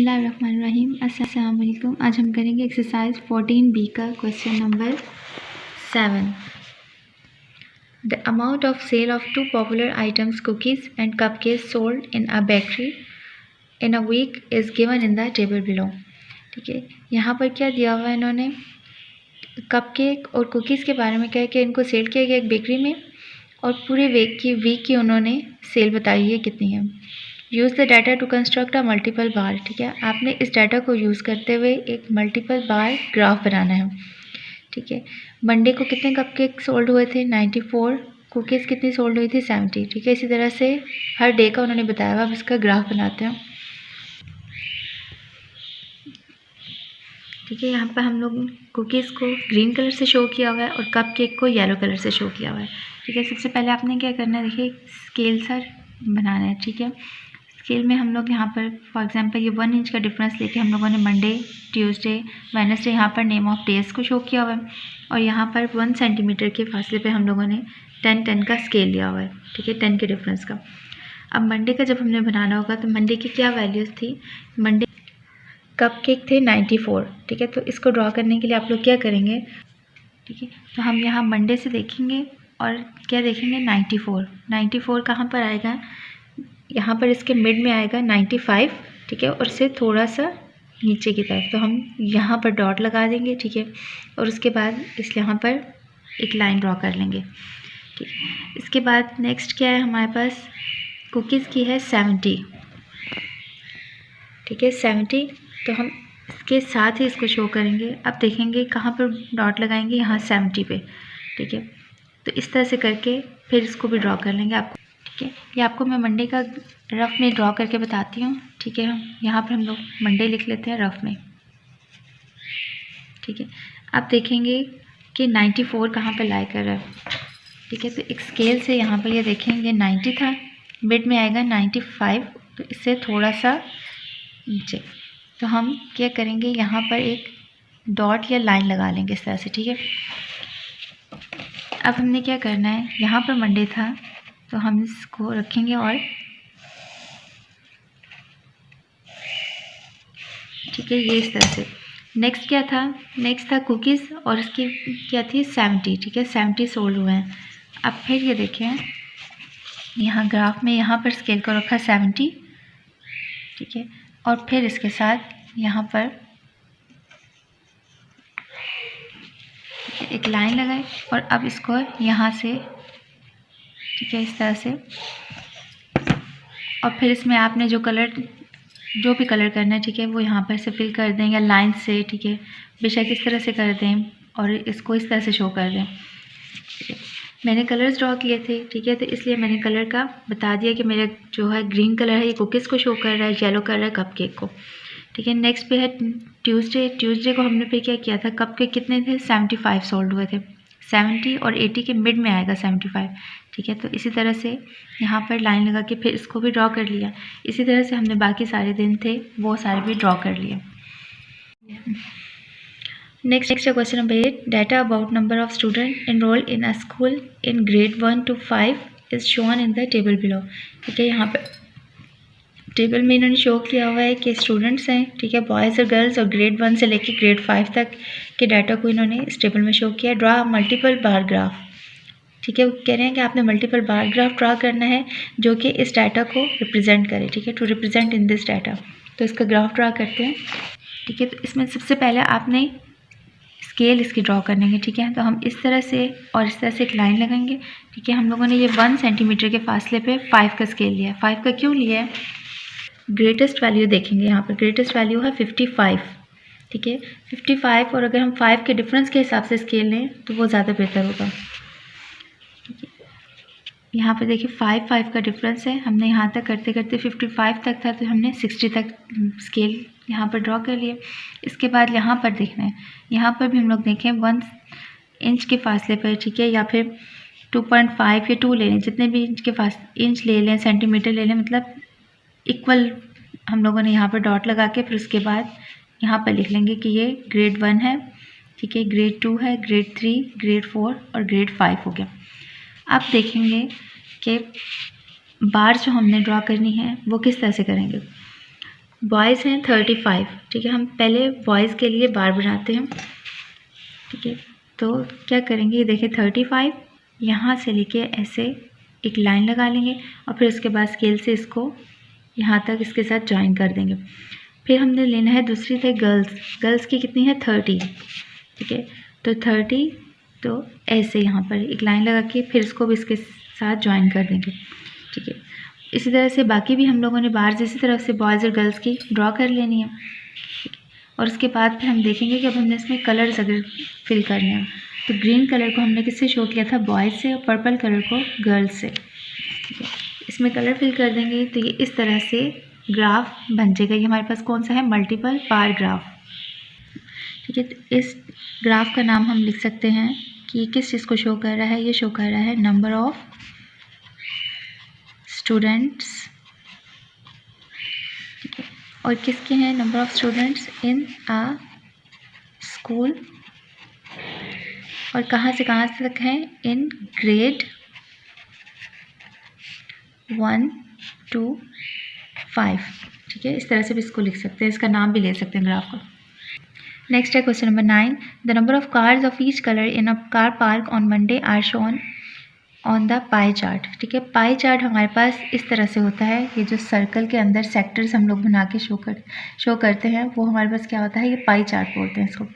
बिस्मिल्लाहिर्रहमानिर्रहीम। अस्सलाम वालेकुम। आज हम करेंगे एक्सरसाइज 14B का question number 7। The amount of sale of 2 popular items cookies and cupcakes sold in a bakery in a week is given in the table below. ठीक है, यहाँ पर क्या दिया हुआ है, इन्होंने कपकेक और कुकीज़ के बारे में क्या है कि इनको सेल किया गया एक बेकरी में और पूरे वीक की उन्होंने सेल बताई है कितनी है। Use the data to construct a multiple bar. ठीक है, आपने इस डाटा को यूज़ करते हुए एक मल्टीपल बार ग्राफ बनाना है। ठीक है, मंडे को कितने कपकेक सोल्ड हुए थे 94, कुकीज़ कितनी सोल्ड हुई थी 70। ठीक है, इसी तरह से हर डे का उन्होंने बताया हुआ। अब इसका ग्राफ बनाते हैं। ठीक है, यहाँ पर हम लोग कुकीज़ को ग्रीन कलर से शो किया हुआ है और कपकेक को येलो कलर से शो किया हुआ है। ठीक है, सबसे पहले आपने क्या करना है, देखिए स्केल सर बनाना है। ठीक है, स्केल में हम लोग यहाँ पर फॉर एग्जांपल ये 1 इंच का डिफरेंस लेके हम लोगों ने मंडे, ट्यूसडे, वेडनेसडे यहाँ पर नेम ऑफ डेज को शो किया हुआ है और यहाँ पर 1 सेंटीमीटर के फासले पे हम लोगों ने 10 का स्केल लिया हुआ है। ठीक है, 10 के डिफरेंस का। अब मंडे का जब हमने बनाना होगा तो मंडे की क्या वैल्यूज़ थी, मंडे कपकेक थे 94। ठीक है, तो इसको ड्रॉ करने के लिए आप लोग क्या करेंगे, ठीक है, तो हम यहाँ मंडे से देखेंगे और क्या देखेंगे 94 कहाँ पर आएगा, यहाँ पर इसके मिड में आएगा 95। ठीक है, और इससे थोड़ा सा नीचे की तरफ, तो हम यहाँ पर डॉट लगा देंगे। ठीक है, और उसके बाद इस यहाँ पर एक लाइन ड्रॉ कर लेंगे। ठीक है, इसके बाद नेक्स्ट क्या है हमारे पास, कुकीज़ की है 70। ठीक है, 70, तो हम इसके साथ ही इसको शो करेंगे। अब देखेंगे कहाँ पर डॉट लगाएंगे, यहाँ 70 पे। ठीक है, तो इस तरह से करके फिर इसको भी ड्रॉ कर लेंगे आपको। ठीक है, ये आपको मैं मंडे का रफ में ड्रॉ करके बताती हूँ। ठीक है, यहाँ पर हम लोग मंडे लिख लेते हैं रफ में। ठीक है, अब देखेंगे कि 94 कहाँ पर लाई कर रहा है। ठीक है, तो एक स्केल से यहाँ पर ये देखेंगे 90 था, मिड में आएगा 95, तो इससे थोड़ा सा नीचे। तो हम क्या करेंगे, यहाँ पर एक डॉट या लाइन लगा लेंगे इस तरह से। ठीक है, अब हमने क्या करना है, यहाँ पर मंडे था तो हम इसको रखेंगे और ठीक है, ये इस तरह से। नेक्स्ट क्या था, नेक्स्ट था कुकीज़ और इसकी क्या थी 70। ठीक है, 70 सोल्ड हुए हैं। अब फिर ये देखें, यहाँ ग्राफ में यहाँ पर स्केल को रखा 70। ठीक है, और फिर इसके साथ यहाँ पर एक लाइन लगाए और अब इसको यहाँ से, ठीक है, इस तरह से, और फिर इसमें आपने जो भी कलर करना है, ठीक है, वो यहाँ पर से फिल कर दें या लाइन से। ठीक है, बेशक इस तरह से कर दें और इसको इस तरह से शो कर दें। ठीक है, मैंने कलर्स ड्रॉ किए थे। ठीक है, तो इसलिए मैंने कलर का बता दिया कि मेरा जो है ग्रीन कलर है ये कुकीज़ को शो कर रहा है, येलो कलर है कपकेक को। ठीक है, नेक्स्ट पे है ट्यूसडे को हमने पे क्या किया था, कपकेक कितने थे 75 सोल्ड हुए थे। 70 और 80 के मिड में आएगा 75। ठीक है, तो इसी तरह से यहाँ पर लाइन लगा के फिर इसको भी ड्रॉ कर लिया। इसी तरह से हमने बाकी सारे दिन थे वो सारे भी ड्रॉ कर लिए। Next question number 8, data about number of student enrolled in a school in grade 1 to 5 is shown in the table below. ठीक है, यहाँ पर टेबल में इन्होंने शो किया हुआ है कि स्टूडेंट्स हैं, ठीक है, बॉयज़ और गर्ल्स, और ग्रेड 1 से लेकर ग्रेड 5 तक के डाटा को इन्होंने इस टेबल में शो किया। Draw multiple bar graph. ठीक है, वो कह रहे हैं कि आपने मल्टीपल बार ग्राफ ड्रा करना है जो कि इस डाटा को रिप्रेजेंट करे। ठीक है, to represent in this data. तो इसका ग्राफ ड्रा करते हैं। ठीक है, तो इसमें सबसे पहले आपने स्केल इसकी ड्रॉ करने के। ठीक है, तो हम इस तरह से और इस तरह से एक लाइन लगाएंगे। ठीक है, हम लोगों ने ये 1 सेंटीमीटर के फासले पे 5 का स्केल लिया है। 5 का क्यों लिया है, ग्रेटेस्ट वैल्यू देखेंगे, यहाँ पर ग्रेटेस्ट वैल्यू है 55। ठीक है, 55, और अगर हम 5 के डिफरेंस के हिसाब से स्केल लें तो वो ज़्यादा बेहतर होगा। ठीक है, यहाँ पे देखिए 5 का डिफरेंस है। हमने यहाँ तक करते करते 55 तक था तो हमने 60 तक स्केल यहाँ पर ड्रॉ कर लिए। इसके बाद यहाँ पर देखना है, यहाँ पर भी हम लोग देखें 1 इंच के फासले पर। ठीक है, या फिर 2.5 या 2 ले लें, जितने भी इंच ले लें, सेंटीमीटर ले लें, मतलब इक्वल हम लोगों ने यहाँ पर डॉट लगा के फिर उसके बाद यहाँ पर लिख लेंगे कि ये ग्रेड 1 है। ठीक है, ग्रेड 2 है, ग्रेड 3, ग्रेड 4 और ग्रेड 5 हो गया। अब देखेंगे कि बार जो हमने ड्रॉ करनी है वो किस तरह से करेंगे। बॉयज़ हैं 35, ठीक है। हम पहले बॉयज़ के लिए बार बनाते हैं, ठीक है। तो क्या करेंगे, ये देखिए 35, यहाँ से लेके ऐसे एक लाइन लगा लेंगे और फिर उसके बाद स्केल से इसको यहाँ तक इसके साथ ज्वाइन कर देंगे। फिर हमने लेना है दूसरी थे गर्ल्स की कितनी है 30, ठीक है। तो 30, तो ऐसे यहाँ पर एक लाइन लगा के फिर इसको भी इसके साथ ज्वाइन कर देंगे, ठीक है। इसी तरह से बाकी भी हम लोगों ने बार इसी तरह से बॉयज़ और गर्ल्स की ड्रॉ कर लेनी है, और उसके बाद फिर हम देखेंगे कि अब हमने इसमें कलर्स अगर फिल करने हैं तो ग्रीन कलर को हमने किससे शो किया था, बॉयज़ से, और पर्पल कलर को गर्ल्स से, ठीक है। इसमें कलर फिल कर देंगे तो ये इस तरह से ग्राफ बन जाएगा। ये हमारे पास कौन सा है, मल्टीपल बार ग्राफ, ठीक है। तो इस ग्राफ का नाम हम लिख सकते हैं कि ये किस चीज़ को शो कर रहा है, ये शो कर रहा है नंबर ऑफ स्टूडेंट्स, ठीक है। और किसके हैं, number of students in a school, और कहाँ से कहाँ तक है, इन ग्रेड 1 to 5, ठीक है। इस तरह से भी इसको लिख सकते हैं, इसका नाम भी ले सकते हैं ग्राफ का। नेक्स्ट है question number 9, the number of cars of each colour in a car park on Monday are shown on the pie chart, ठीक है। पाई चार्ट हमारे पास इस तरह से होता है, ये जो सर्कल के अंदर सेक्टर्स हम लोग बना के शो करते हैं वो हमारे पास क्या होता है, ये पाई चार्ट बोलते हैं इसको।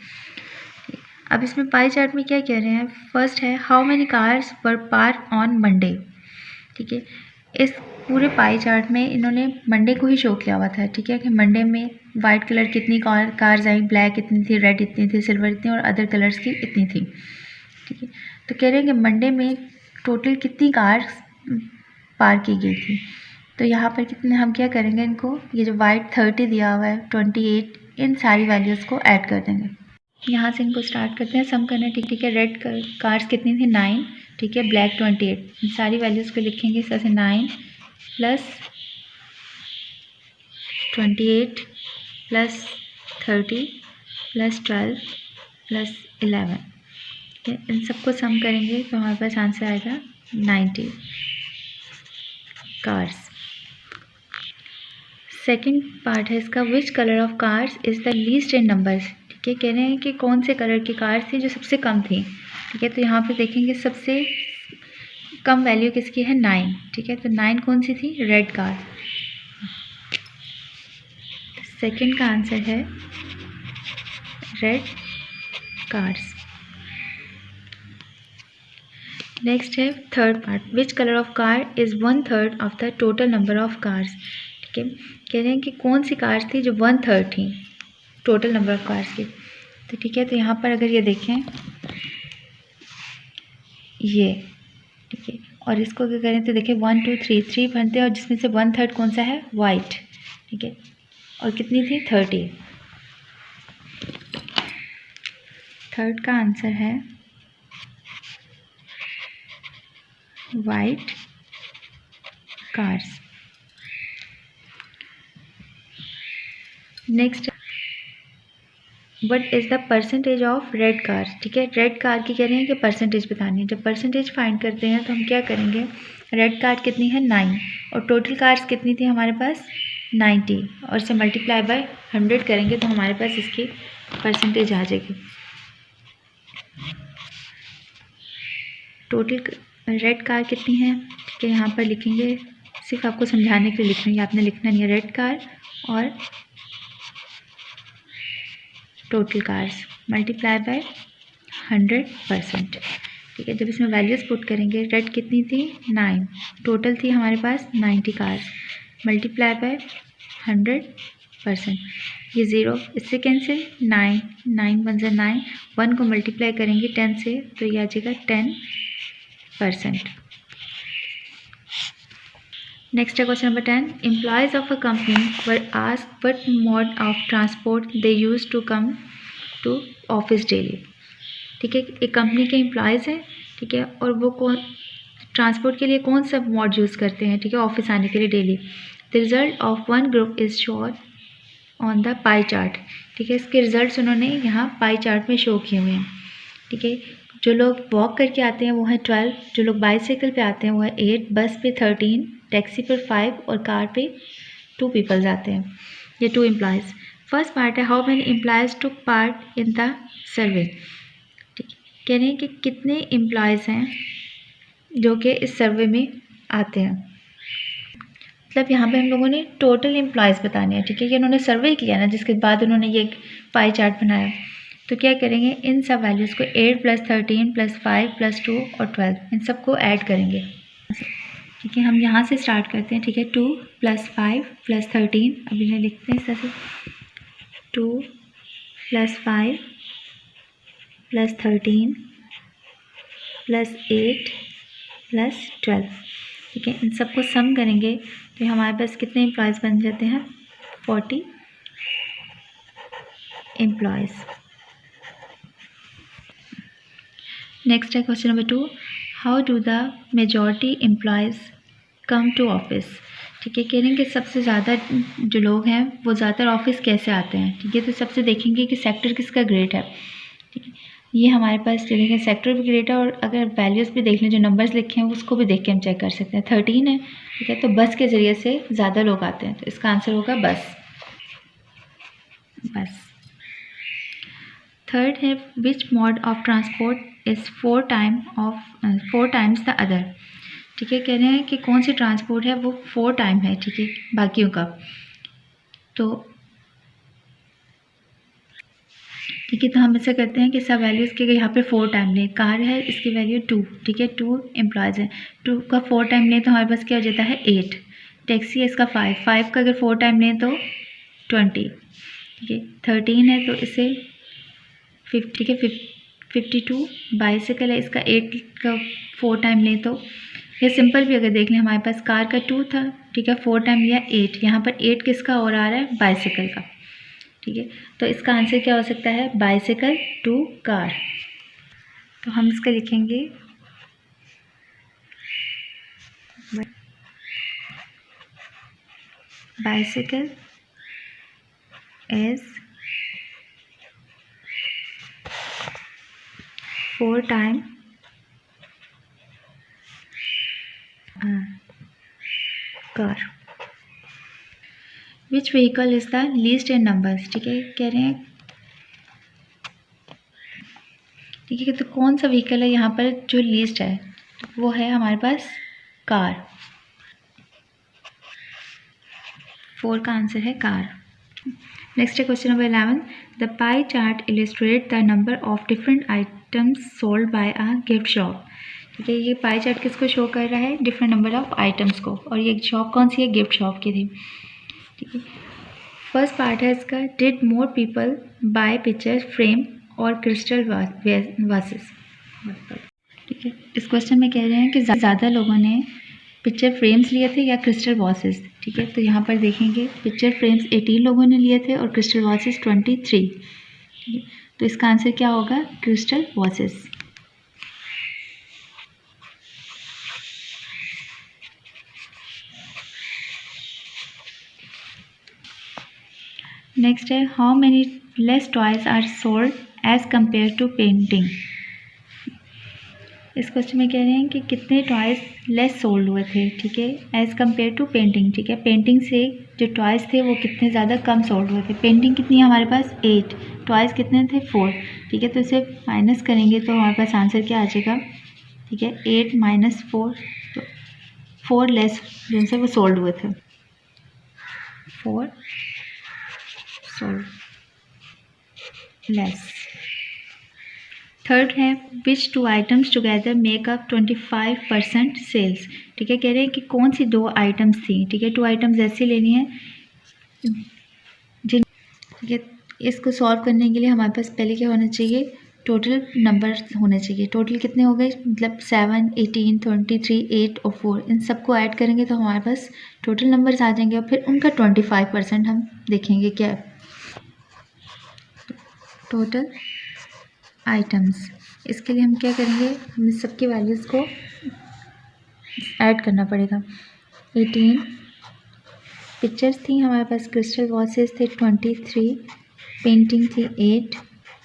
अब इसमें पाई चार्ट में क्या कह रहे हैं, फर्स्ट है how many cars were park on Monday, ठीक है। इस पूरे पाई चार्ट में इन्होंने मंडे को ही शो किया हुआ था, ठीक है, कि मंडे में वाइट कलर कितनी कार्स आई, ब्लैक इतनी थी, रेड इतनी थी, सिल्वर इतनी और अदर कलर्स की इतनी थी, ठीक है। तो कह रहे हैं कि मंडे में टोटल कितनी कार्स पार्क की गई थी। तो यहाँ पर कितने, हम क्या करेंगे, इनको ये जो वाइट 30 दिया हुआ है, 28, इन सारी वैल्यूज़ को ऐड कर देंगे। यहाँ से इनको स्टार्ट करते हैं सम करना, ठीक है। रेड कार्स कितनी थी 9, ठीक है, ब्लैक 28, इन सारी वैल्यूज़ को लिखेंगे इस तरह से 9 + 28 + 30 + 12 + 11, इन सबको सम करेंगे तो हमारे पास आंसर आएगा 90 कार्स। सेकंड पार्ट है इसका, which colour of cars is the least in numbers, ठीक है। कह रहे हैं कि कौन से कलर की कार्स थी जो सबसे कम थी, ठीक है। तो यहाँ पे देखेंगे सबसे कम वैल्यू किसकी है, 9, ठीक है। तो 9 कौन सी थी, रेड कार। सेकंड का आंसर है रेड कार्स। नेक्स्ट है third part, which colour of car is 1/3 of the total number of cars, ठीक है। कह रहे हैं कि कौन सी कार्स थी जो 1/3 थी टोटल नंबर ऑफ कार्स की। तो ठीक है, तो यहाँ पर अगर ये देखें ये, ठीक है, और इसको अगर करें तो देखिए 1 2 3 बनते हैं, और जिसमें से 1/3 कौन सा है, वाइट, ठीक है। और कितनी थी, 30। थर्ड का आंसर है white cars. Next, what is the percentage of red car, ठीक है। रेड कार की कह रहे हैं कि परसेंटेज बतानी है। जब परसेंटेज फाइंड करते हैं तो हम क्या करेंगे, रेड कार कितनी है 9, और टोटल कार्स कितनी थी हमारे पास 90, और इसे मल्टीप्लाई बाय 100 करेंगे तो हमारे पास इसकी परसेंटेज आ जाएगी। टोटल रेड कार कितनी है, ठीक है, यहाँ पर लिखेंगे, सिर्फ आपको समझाने के लिए लिख रही है, आपने लिखना नहीं है। रेड कार और टोटल कार्स मल्टीप्लाई बाय 100%, ठीक है। जब इसमें वैल्यूज़ पुट करेंगे, रेड कितनी थी 9, टोटल थी हमारे पास 90 कार्स, मल्टीप्लाई बाय 100%, ये 0 इससे कैंसिल, 9 9 1 से 9, 1 को मल्टीप्लाई करेंगे 10 से तो ये आ जाएगा 10%। नेक्स्ट है question number 10, employees of a company were asked what mode of transport they use to come to office daily, ठीक है। एक कंपनी के एम्प्लॉयज़ हैं, ठीक है, और वो कौन ट्रांसपोर्ट के लिए कौन सा मोड यूज़ करते हैं, ठीक है, ऑफिस आने के लिए daily. The result of one group is shown on the pie chart, ठीक है। इसके रिजल्ट्स उन्होंने यहाँ पाई चार्ट में शो किए हुए हैं, ठीक है। जो लोग वॉक करके आते हैं वो है 12, जो लोग बाईसाइकिल पे आते हैं वो है 8, बस पे 13, टैक्सी पर 5 और कार पे 2 पीपल्स आते हैं, ये 2 एम्प्लॉयज़। फर्स्ट पार्ट है how many employees took part in the survey. ठीक है, कह रहे हैं कि कितने एम्प्लॉयज़ हैं जो कि इस सर्वे में आते हैं। मतलब यहाँ पे हम लोगों ने टोटल एम्प्लॉयज़ बताने हैं। ठीक है, कि उन्होंने सर्वे किया ना, जिसके बाद उन्होंने ये पाई चार्ट बनाया। तो क्या करेंगे, इन सब वैल्यूज़ को 8 + 13 + 5 + 2 और 12 इन सबको ऐड करेंगे। ठीक है, हम यहाँ से स्टार्ट करते हैं। ठीक है, 2 + 5 + 13, अभी इन्हें लिखते हैं इस तरह से, 2 + 5 + 13 + 8 + 12। ठीक है, इन सबको सम करेंगे तो हमारे पास कितने एम्प्लॉयज़ बन जाते हैं, 40 एम्प्लॉयज़। नेक्स्ट है question number 2, how do the majority employees come to office. ठीक है, कह रहे हैं कि सबसे ज़्यादा जो लोग हैं वो ज़्यादातर ऑफिस कैसे आते हैं। ठीक है, तो सबसे देखेंगे कि सेक्टर किसका ग्रेट है। ठीक है, ये हमारे पास चलेंगे सेक्टर भी ग्रेट है, और अगर वैल्यूज़ भी देख लें, जो नंबर्स लिखे हैं उसको भी देख के हम चेक कर सकते हैं। 13 है। ठीक है, तो बस के ज़रिए से ज़्यादा लोग आते हैं, तो इसका आंसर होगा बस। थर्ड है which mode of transport is 4 times the other. ठीक है, कह रहे हैं कि कौन सी ट्रांसपोर्ट है वो 4 टाइम है। ठीक है, बाकियों का। तो ठीक है, तो हम ऐसा करते हैं कि सब वैल्यूज़ के यहाँ पे 4 टाइम लें। कार है, इसकी वैल्यू 2। ठीक है, 2 एम्प्लॉयज़ है, 2 का 4 टाइम लें तो हमारे पास क्या हो जाता है, 8। टैक्सी है, इसका 5 का अगर 4 टाइम लें तो 20। ठीक है, 13 है तो इसे 50, ठीक है, 52। बाइसिकल है, इसका 8 का 4 टाइम लें तो, ये सिंपल भी अगर देख लें, हमारे पास कार का 2 था। ठीक है, 4 टाइम लिया 8, यहाँ पर 8 किसका और आ रहा है, बाइसिकल का। ठीक है, तो इसका आंसर क्या हो सकता है, बाइसिकल टू कार। तो हम इसका लिखेंगे bicycle as 4 time car. Which vehicle is the least in numbers. ठीक है, कह रहे हैं, ठीक है, तो कौन सा व्हीकल है यहाँ पर जो लीस्ट है, तो वो है हमारे पास कार। 4 का आंसर है कार। नेक्स्ट है question number 11, the pie chart illustrate the number of different items sold by a gift shop. ठीक है, ये पाई चार्ट किसको शो कर रहा है, डिफरेंट नंबर ऑफ आइटम्स को, और ये शॉप कौन सी है, गिफ्ट शॉप की थी। ठीक है, फर्स्ट पार्ट है इसका, did more people buy picture frame or crystal vases. ठीक है, इस क्वेश्चन में कह रहे हैं कि ज़्यादा लोगों ने पिक्चर फ्रेम्स लिए थे या क्रिस्टल वासेस। ठीक है, तो यहाँ पर देखेंगे पिक्चर फ्रेम्स 18 लोगों ने लिए थे और क्रिस्टल वासेस 23। ठीक है, तो इसका आंसर क्या होगा, क्रिस्टल वासेस। नेक्स्ट है how many less toys are sold as compare to painting. इस क्वेश्चन में कह रहे हैं कि कितने टॉयज़ लेस सोल्ड हुए थे। ठीक है, एज़ कम्पेयर टू पेंटिंग। ठीक है, पेंटिंग से जो टॉयज़ थे वो कितने ज़्यादा कम सोल्ड हुए थे। पेंटिंग कितनी है हमारे पास, 8, टॉयज़ कितने थे, 4। ठीक है, तो इसे माइनस करेंगे तो हमारे पास आंसर क्या आ जाएगा। ठीक है, 8 - 4, तो 4 लेस जिनसे वो सोल्ड हुए थे, 4 सोल्ड लेस। थर्ड है which 2 items together make up 25% sales. ठीक है, कह रहे हैं कि कौन सी 2 आइटम्स थी। ठीक है, 2 आइटम्स ऐसी लेनी है जिन, ठीक है, इसको सॉल्व करने के लिए हमारे पास पहले क्या होना चाहिए, टोटल नंबर होने चाहिए। टोटल कितने हो गए, मतलब 7, 18, 23, 8 और 4, इन सबको ऐड करेंगे तो हमारे पास टोटल नंबर्स आ जाएंगे, और फिर उनका 25% हम देखेंगे क्या है, टोटल आइटम्स। इसके लिए हम क्या करेंगे, हम इस सबकी वैल्यूज़ को ऐड करना पड़ेगा। 18 पिक्चर्स थी हमारे पास, क्रिस्टल वॉसेस थे 23, पेंटिंग थी 8,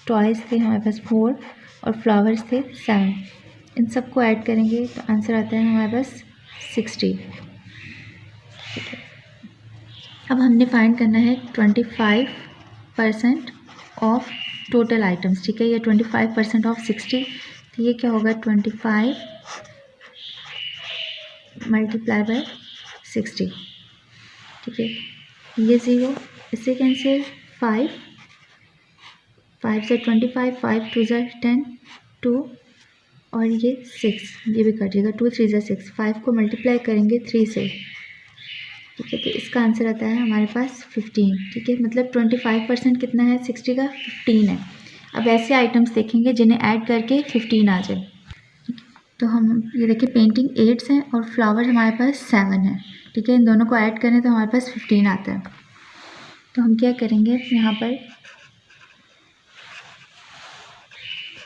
टॉयज़ थे हमारे पास 4 और फ्लावर्स थे 7। इन सबको ऐड करेंगे तो आंसर आता है हमारे पास 60। अब हमने फाइंड करना है 25% ऑफ टोटल आइटम्स, ठीक है। ये 25% ऑफ 60, तो ये क्या होगा 25 मल्टीप्लाई बाय 60, ठीक है। ये 0, इससे कैंसिल 5 से 25, 5 2 ज़ा 10 2 और ये 6, ये भी कटिएगा, 2 3 ज़ा 6, 5 को मल्टीप्लाई करेंगे 3 से, ठीक है। तो इसका आंसर आता है हमारे पास 15, ठीक है। मतलब 25% कितना है 60 का 15 है। अब ऐसे आइटम्स देखेंगे जिन्हें ऐड करके 15 आ जाए। तो हम ये देखिए पेंटिंग 8 हैं और फ्लावर हमारे पास 7 है, ठीक है। इन दोनों को ऐड करें तो हमारे पास 15 आता है। तो हम क्या करेंगे यहाँ पर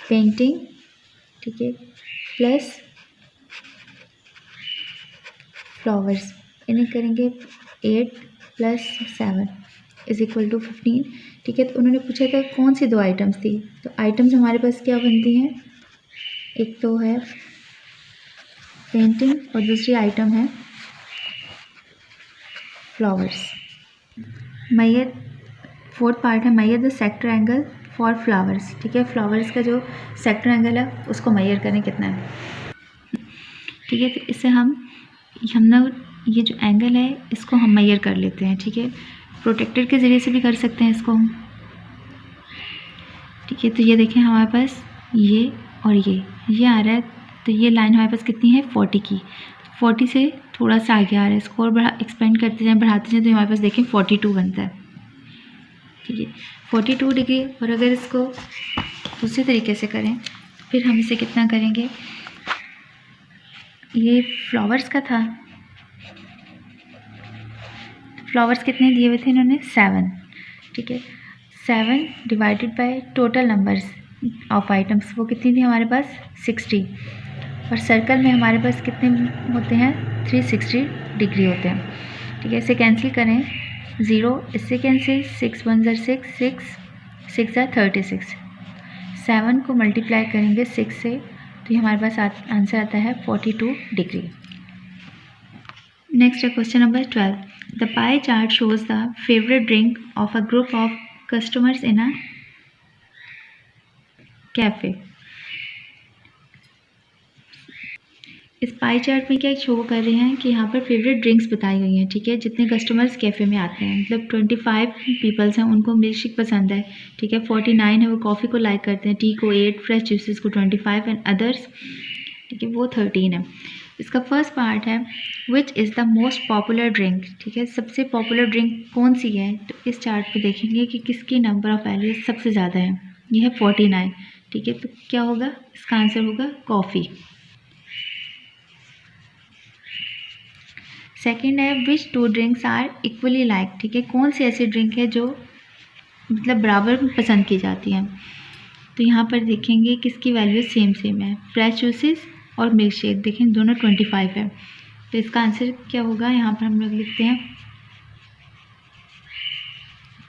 पेंटिंग, ठीक है, प्लस फ्लावर्स, इन्हें करेंगे 8 + 7 = 15, ठीक है। तो उन्होंने पूछा था कौन सी 2 आइटम्स थी, तो आइटम्स हमारे पास क्या बनती हैं, एक तो है पेंटिंग और दूसरी आइटम है फ्लावर्स। मेजर, 4th पार्ट है measure the sector angle for flowers, ठीक है। फ्लावर्स का जो सेक्टर एंगल है उसको मेजर करें कितना है, ठीक है। तो इससे हम लोग ये जो एंगल है इसको हम मेजर कर लेते हैं, ठीक है। प्रोटेक्टर के ज़रिए से भी कर सकते हैं इसको हम, ठीक है। तो ये देखें हमारे पास ये और ये आ रहा है, तो ये लाइन हमारे पास कितनी है 40 की, 40 से थोड़ा सा आगे आ रहा है, इसको और एक्सपेंड करते जाएँ बढ़ाते जाएँ तो हमारे पास देखें 42 बनता है, ठीक है, 42 डिग्री। और अगर इसको दूसरे तरीके से करें तो फिर हम इसे कितना करेंगे, ये फ्लावर्स का था, फ्लावर्स कितने दिए हुए थे इन्होंने 7, ठीक है। 7 divided by total numbers of items, वो कितनी थी हमारे पास 60, और सर्कल में हमारे पास कितने होते हैं 360 डिग्री होते हैं, ठीक है। इसे कैंसिल करें 0, इससे कैंसिल 6 1 ज़ा 6, 6 ज़ा 36, 7 को मल्टीप्लाई करेंगे 6 से तो ये हमारे पास आंसर आता है 42 डिग्री। नेक्स्ट है question number 12, the pie chart shows the favourite drink of a group of customers in a cafe. इस पाई चार्ट में क्या शो कर रहे हैं कि यहाँ पर फेवरेट ड्रिंक्स बताई गई हैं, ठीक है। जितने कस्टमर्स कैफ़े में आते हैं, मतलब 25 पीपल्स हैं, उनको मिल्क शेक पसंद है, ठीक है। 49 है वो कॉफ़ी को लाइक करते हैं, टी को 8, फ्रेश जूसेस को 25 एंड अदर्स, ठीक है, वो 13 है। इसका फर्स्ट पार्ट है which is the most popular drink, ठीक है। सबसे पॉपुलर ड्रिंक कौन सी है, तो इस चार्ट पे देखेंगे कि किसकी नंबर ऑफ़ वैल्यूज सबसे ज़्यादा है, ये है 49, ठीक है। तो क्या होगा, इसका आंसर होगा कॉफ़ी। सेकेंड है which 2 drinks are equally like, ठीक है। कौन सी ऐसी ड्रिंक है जो मतलब बराबर पसंद की जाती हैं, तो यहाँ पर देखेंगे किसकी वैल्यू सेम है, फ्रेश जूसेस और मिल्क शेक, देखें दोनों 25 है। तो इसका आंसर क्या होगा, यहाँ पर हम लोग लिखते हैं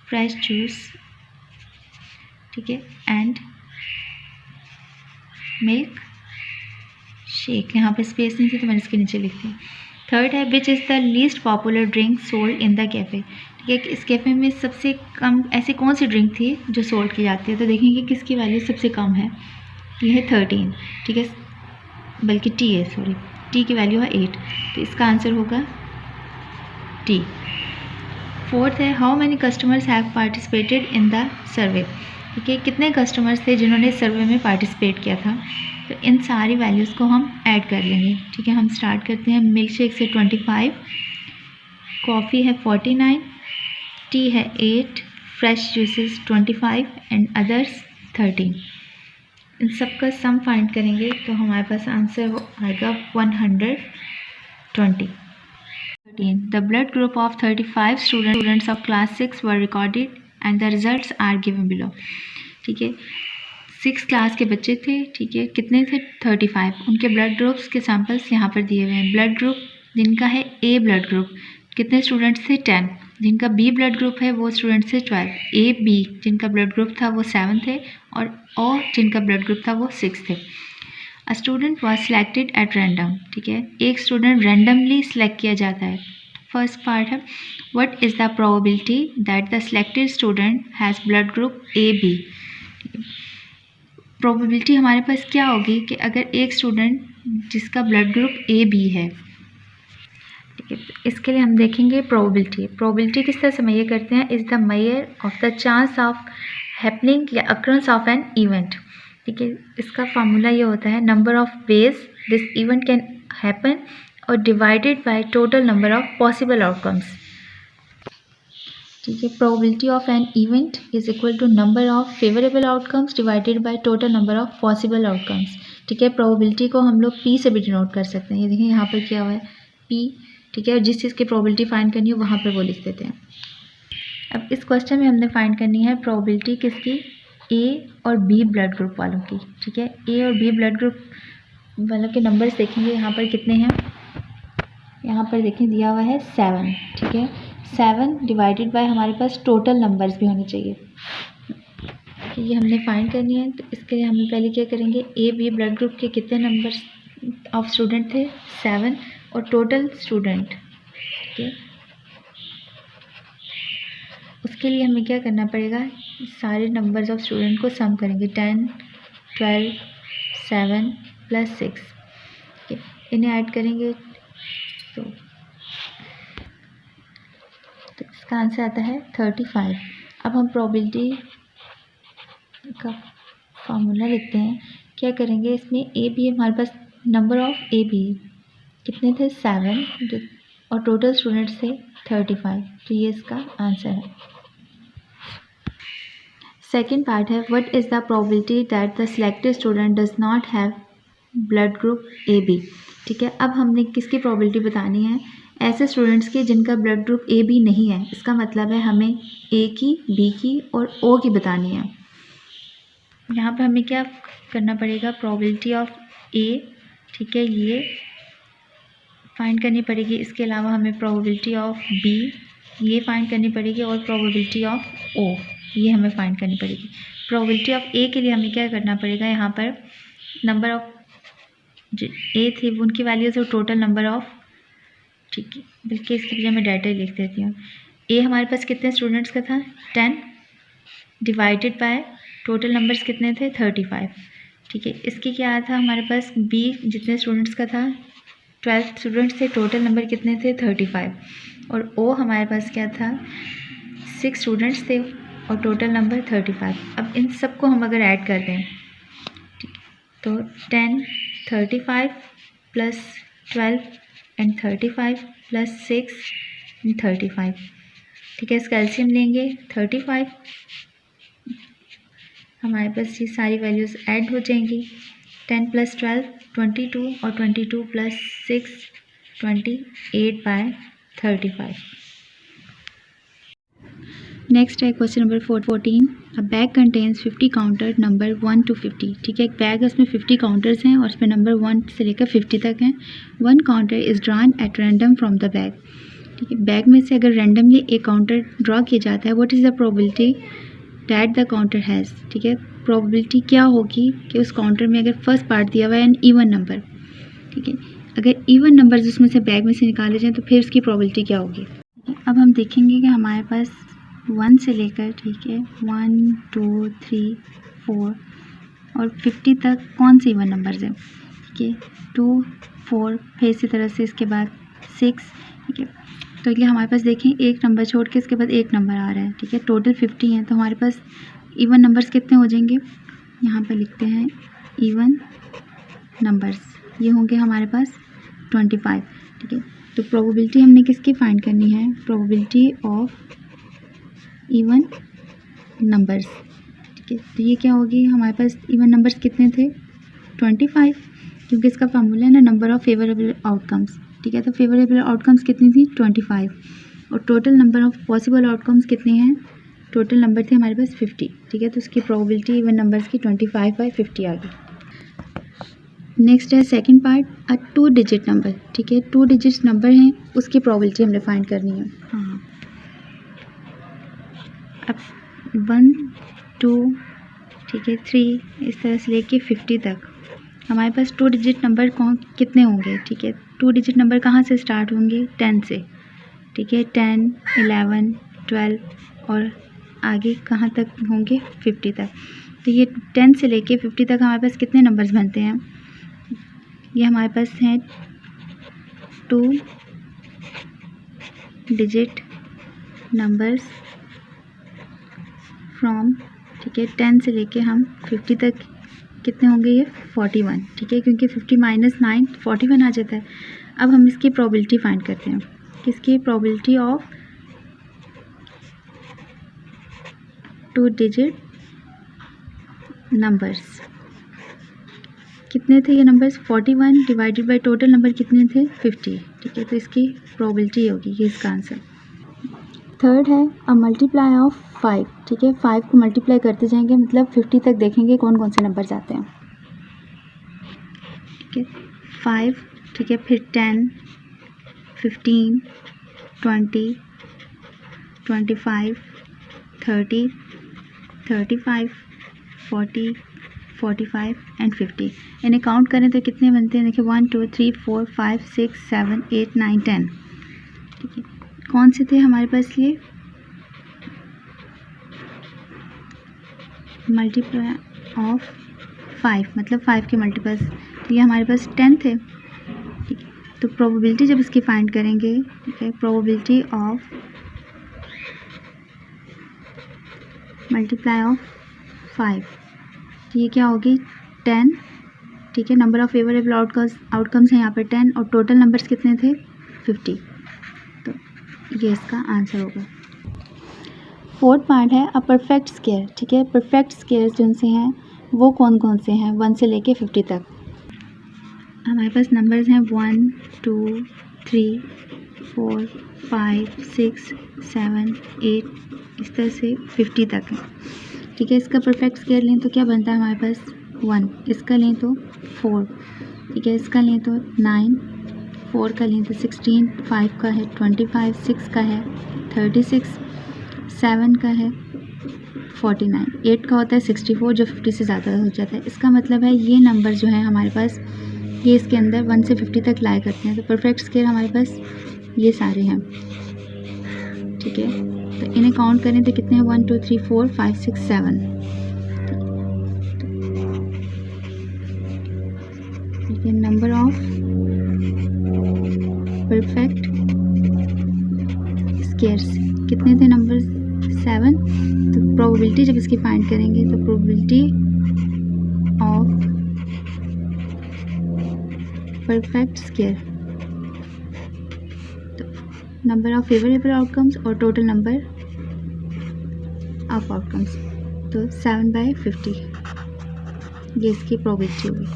फ्रेश जूस, ठीक है, एंड मिल्क शेक। यहाँ पर स्पेस नहीं थी तो मैंने इसके नीचे लिखती हूँ। थर्ड है which is the least popular drink sold in the cafe, ठीक है। इस कैफ़े में सबसे कम ऐसी कौन सी ड्रिंक थी जो सोल्ड की जाती है, तो देखेंगे किसकी वैल्यू सबसे कम है, ये है 13, ठीक है, बल्कि टी है, सॉरी, टी की वैल्यू है 8, तो इसका आंसर होगा टी। फोर्थ है how many customers have participated in the survey, ठीक है। कितने कस्टमर्स थे जिन्होंने सर्वे में पार्टिसिपेट किया था, तो इन सारी वैल्यूज़ को हम ऐड कर लेंगे, ठीक है। हम स्टार्ट करते हैं मिल्क शेक से 25, कॉफ़ी है 49, टी है 8, फ्रेश जूसेस 25 एंड अदर्स 13। इन सब का सम फाइंड करेंगे तो हमारे पास आंसर आएगा 120। 13 the blood group of 35 students of class 6 were recorded and the results are given below, ठीक है। 6 क्लास के बच्चे थे, ठीक है, कितने थे 35, उनके ब्लड ग्रुप्स के सैंपल्स यहाँ पर दिए हुए हैं। ब्लड ग्रुप जिनका है ए ब्लड ग्रुप, कितने स्टूडेंट्स थे 10, जिनका बी ब्लड ग्रुप है वो स्टूडेंट्स थे 12, ए बी जिनका ब्लड ग्रुप था वो 7 थे और ओ जिनका ब्लड ग्रुप था वो 6 थे। Student was selected at random, ठीक है, एक स्टूडेंट रैंडमली सिलेक्ट किया जाता है फर्स्ट पार्ट है what is the probability that the selected student has blood group A B. Probability हमारे पास क्या होगी कि अगर एक स्टूडेंट जिसका ब्लड ग्रुप ए बी है, ठीक है, इसके लिए हम देखेंगे प्रोबेबिलिटी किस तरह से मेजर करते हैं, is the measure of the chance of happening या अक्ररेंस ऑफ एन इवेंट। ठीक है, इसका फार्मूला ये होता है number of ways this event can happen और divided by total number of possible outcomes. ठीक है, probability of an event is equal to number of favourable outcomes divided by total number of possible outcomes. ठीक है, probability को हम लोग P से भी डिनोट कर सकते हैं। ये देखिए यहाँ पर क्या हुआ है पी। ठीक है, और जिस चीज़ की प्रोबेबिलिटी फाइंड करनी है वहाँ पर वो लिख देते हैं। अब इस क्वेश्चन में हमने फाइंड करनी है प्रोबेबिलिटी किसकी, ए और बी ब्लड ग्रुप वालों की। ठीक है, ए और बी ब्लड ग्रुप वालों के नंबर्स देखेंगे यहाँ पर कितने हैं। यहाँ पर देखें दिया हुआ है 7। ठीक है, 7 डिवाइडेड बाय हमारे पास टोटल नंबर्स भी होने चाहिए। ये हमने फाइंड करनी है, तो इसके लिए हम पहले क्या करेंगे, ए बी ब्लड ग्रुप के कितने नंबर्स ऑफ स्टूडेंट थे 7 और टोटल स्टूडेंट। ठीक है, उसके लिए हमें क्या करना पड़ेगा, सारे नंबर्स ऑफ स्टूडेंट को सम करेंगे 10 12 7 + 6। ठीक है, इन्हें ऐड करेंगे तो इसका आंसर आता है 35। अब हम प्रोबेबिलिटी का फार्मूला लिखते हैं। क्या करेंगे, इसमें ए बी हमारे पास नंबर ऑफ ए बी कितने थे 7 और टोटल स्टूडेंट्स थे 35, तो ये इसका आंसर है। सेकेंड पार्ट है what is the probability that the selected student does not have blood group A B. ठीक है, अब हमने किसकी प्रोबेबिलिटी बतानी है, ऐसे स्टूडेंट्स की जिनका ब्लड ग्रुप ए बी नहीं है। इसका मतलब है हमें ए की, बी की और ओ की बतानी है। यहाँ पर हमें क्या करना पड़ेगा, प्रोबेबिलिटी ऑफ ए, ठीक है, ये फाइंड करनी पड़ेगी। इसके अलावा हमें प्रोबेबिलिटी ऑफ बी ये फाइंड करनी पड़ेगी और प्रोबेबिलिटी ऑफ ओ ये हमें फाइंड करनी पड़ेगी। प्रोबेबिलिटी ऑफ ए के लिए हमें क्या करना पड़ेगा, यहाँ पर नंबर ऑफ जो ए थे वो उनकी वैल्यूज और टोटल नंबर ऑफ, ठीक है, बल्कि इसके लिए मैं डाटा ही लिख देती हूँ। ए हमारे पास कितने स्टूडेंट्स का था 10 डिवाइडेड बाय टोटल नंबर्स कितने थे 35। ठीक है, इसकी क्या था हमारे पास बी जितने स्टूडेंट्स का था 12 स्टूडेंट्स थे, टोटल नंबर कितने थे 35। और ओ हमारे पास क्या था 6 स्टूडेंट्स थे और टोटल नंबर 35। अब इन सबको हम अगर ऐड कर दें, ठीक, तो 10 35 + 12 एंड 35 + 6 एंड 35। ठीक है, इसका एलसीएम लेंगे 35, हमारे पास ये सारी वैल्यूज़ ऐड हो जाएंगी। 10 + 12 22 और 22 + 6 28/35। नेक्स्ट है question number 14। A bag contains 50 counter number 1 to 50। ठीक है, एक बैग है उसमें 50 काउंटर्स हैं और उसमें नंबर 1 से लेकर 50 तक हैं। 1 counter is drawn at random from the bag. ठीक है, बैग में से अगर रैंडमली एक काउंटर ड्रॉ किया जाता है, what is the probability that the counter has. ठीक है, प्रोबेबिलिटी क्या होगी कि उस काउंटर में अगर फर्स्ट पार्ट दिया हुआ है एन इवन नंबर। ठीक है, अगर इवन नंबर्स उसमें से बैग में से निकाले जाएँ तो फिर उसकी प्रोबेबिलिटी क्या होगी। अब हम देखेंगे कि हमारे पास 1 से लेकर, ठीक है, 1 2 3 4 और 50 तक कौन से इवन नंबर्स हैं। ठीक है, 2 4 फिर इसी तरह से इसके बाद 6। ठीक है, तो ये हमारे पास देखें एक नंबर छोड़ के इसके बाद एक नंबर आ रहा है। ठीक है, टोटल 50 हैं, तो हमारे पास इवन नंबर्स कितने हो जाएंगे, यहाँ पर लिखते हैं इवन नंबर्स, ये होंगे हमारे पास 25। ठीक है, तो प्रोबेबिलिटी हमने किसकी फाइंड करनी है, प्रोबेबिलिटी ऑफ इवन नंबर्स। ठीक है, तो ये क्या होगी, हमारे पास इवन नंबर्स कितने थे 25, क्योंकि इसका फार्मूला है ना नंबर ऑफ फेवरेबल आउटकम्स। ठीक है, तो फेवरेबल आउटकम्स कितनी थी 25 और total number of possible outcomes कितने हैं, टोटल नंबर थे हमारे पास 50। ठीक है, तो उसकी प्रोबेबिलिटी इवन नंबर्स की 25/50 आ गई। नेक्स्ट है सेकंड पार्ट, अ 2 डिजिट नंबर। ठीक है, 2 डिजिट नंबर हैं उसकी प्रोबेबिलिटी हमने फाइंड करनी है। हाँ, अब 1 2 ठीक है 3 इस तरह से लेके 50 तक हमारे पास 2 डिजिट नंबर कितने होंगे। ठीक है, 2 डिजिट नंबर कहाँ से स्टार्ट होंगे 10 से। ठीक है, 10, 11, 12 और आगे कहाँ तक होंगे 50 तक। तो ये 10 से लेके 50 तक हमारे पास कितने नंबर्स बनते हैं? ये हमारे पास हैं 2 डिजिट नंबर्स फ्रॉम, ठीक है, 10 से लेके हम 50 तक कितने होंगे? ये 41, ठीक है, क्योंकि 50 माइनस 9 41 आ जाता है। अब हम इसकी प्रोबेबिलिटी फाइंड करते हैं। किसकी? Probability of 2 digit numbers. कितने थे ये numbers? 41 divided by total number कितने थे? 50, ठीक है, तो इसकी प्रोबेबिलिटी होगी, ये इसका आंसर। थर्ड है अ मल्टीप्लाई ऑफ 5, ठीक है, 5 को मल्टीप्लाई करते जाएंगे, मतलब 50 तक देखेंगे कौन कौन से नंबर आते हैं, ठीक है, 5, ठीक है, फिर 10, 15, 20, 25, 30, 35, 40, 45 एंड 50। इन्हें काउंट करें तो कितने बनते हैं? देखिए 1 2 3 4 5 6 7 8 9 10, ठीक है। कौन से थे हमारे पास? ये मल्टीप्लाई ऑफ 5, मतलब 5 के मल्टीपल्स, तो ये हमारे पास 10 थे, ठीक है। तो प्रोबेबिलिटी जब इसकी फाइंड करेंगे, ठीक है, प्रोबेबिलिटी ऑफ मल्टीप्लाई ऑफ 5, तो ये क्या होगी? 10, ठीक है, नंबर ऑफ फेवरेबल आउटकम्स हैं यहाँ पर 10 और टोटल नंबर्स कितने थे? 50, तो ये इसका आंसर होगा। फोर्थ पार्ट है अ परफेक्ट स्क्वायर, ठीक है, परफेक्ट स्क्वायर्स जो से हैं वो कौन कौन से हैं 1 से लेके 50 तक। हमारे पास नंबर्स हैं 1 2 3 4 5 6 7 8, इस तरह से 50 तक है, ठीक है। इसका परफेक्ट स्क्वायर लें तो क्या बनता है हमारे पास? 1, इसका लें तो 4, ठीक है, इसका लें तो 9, 4 का लें तो 16, 5 का है 25, 6 का है 36, 7 का है 49, 8 का होता है 64 जो 50 से ज़्यादा हो जाता है। इसका मतलब है ये नंबर जो है हमारे पास, ये इसके अंदर 1 से 50 तक लाया करते हैं। तो परफेक्ट स्क्वायर हमारे पास ये सारे हैं, ठीक है। तो इन्हें काउंट करें तो कितने हैं? 1 2 3 4 5 6 7, ठीक है। नंबर ऑफ परफेक्ट स्क्वायर्स कितने थे? नंबर 7। तो प्रोबेबिलिटी जब इसकी फाइंड करेंगे तो प्रोबेबिलिटी ऑफ परफेक्ट स्क्वायर, तो नंबर ऑफ फेवरेबल आउटकम्स और टोटल नंबर ऑफ आउटकम्स, तो 7/50 ये इसकी प्रोबेबिलिटी होगी।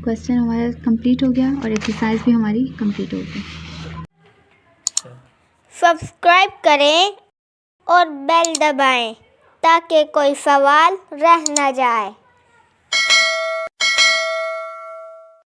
क्वेश्चन हमारा कंप्लीट हो गया और एक्सरसाइज भी हमारी कंप्लीट हो गई। सब्सक्राइब करें और बेल दबाएं ताकि कोई सवाल रह न जाए।